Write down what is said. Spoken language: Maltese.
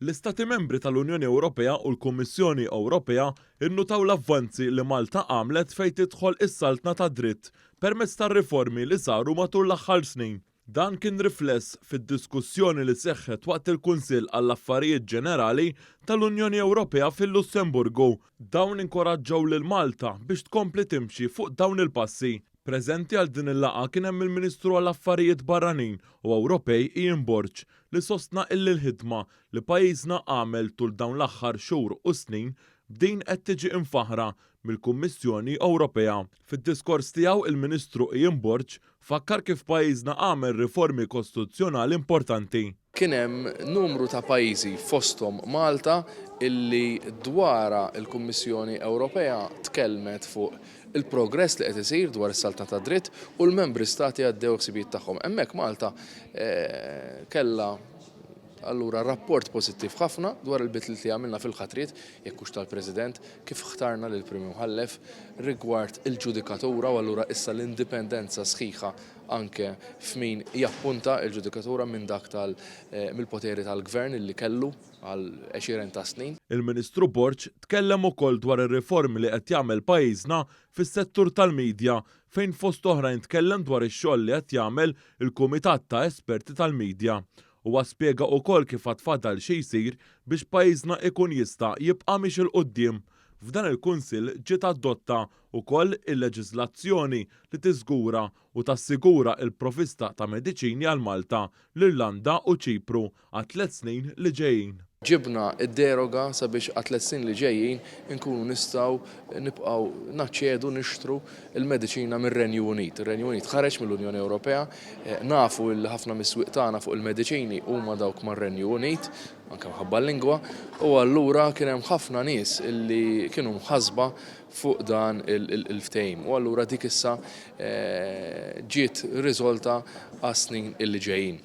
L-Istati membri tal-Unjoni Ewropea u l-Kummissjoni Ewropea innutaw l-avvanzi li Malta għamlet fejn tidħol is-saltna ta' dritt permezz tar-riformi li saru matul l-aħħar snin. Dan kien rifless fid-diskussjoni li seħħet waqt il-Kunsill għall-Affarijiet Ġenerali tal-Unjoni Ewropea fil-Lussemburgu. Dawn inkoraġġaw lil Malta biex tkompli timxi fuq dawn il-passi. Preżenti għal din il-laqgħa kien hemm il-Ministru għall-Affarijiet Barranin u Ewropej Ian Borg li sostna l-ħidma li pajjiżna għamel tul dawn l-aħħar xhur u snin b'din qed tiġi imfaħra mill-Kummissjoni Ewropea. Fid-diskors tiegħu il-Ministru Ian Borg fakkar kif pajjiżna għamel riformi kostituzzjonali importanti. Kien hemm numru ta' pajjiżi fosthom Malta illi dwara il-Kummissjoni Ewropea tkellmet fuq il-progress li qed isir dwar is-saltna ta' dritt u l-membri stati għaddew ħsibijiet tagħhom. Hemmhekk Malta kellha allura rapport pożittiv ħafna dwar il-bidliet li għamilna fil-ħatriet jekk hux tal-President kif ħtarna lil Prim Mħallef rigward il-ġudikatura u allura issa l-indipendenza sħiħa anke f'min jappunta il-ġudikatura minn dak mill-poteri tal-Gvern illi kellu għal 20 ta' snin. Il-Ministru Borg tkellem ukoll dwar ir-riformi li qed jagħmel pajjiżna fis-settur tal-midja fejn fost oħrajn tkellem dwar ix-xogħol li qed jagħmel il-Kumitat ta' Esperti tal-Midja. Huwa spjega wkoll kif għatfadal xi jsir biex pajjiżna ikun jista' jibqa' miex il-qudiem. F'dan il-Kunsill ġiet adotta wkoll il-leġiżlazzjoni li tiżgura u tassigura l-provvista ta' mediċini għal Malta, l-Irlanda u Ċipru għal 3 snin li ġejjin. Ġibna id-deroga sabiex għat-3 snin li ġejjin inkunu nistgħu nibqgħu naċċedu nixtru il-mediċina mir-Renju Unit. Ir-Renju Unit ħareġ mill-Unjoni Ewropea, nafu li ħafna mis-swieq tagħna fuq il-mediċini huma dawk mar-Renju Unit, anke minħabba l-lingwa, u allura kien hemm ħafna nies illi kienu mħassba fuq dan il-ftehim. U allura dik issa ġiet riżolta għas-snin illi ġejjin.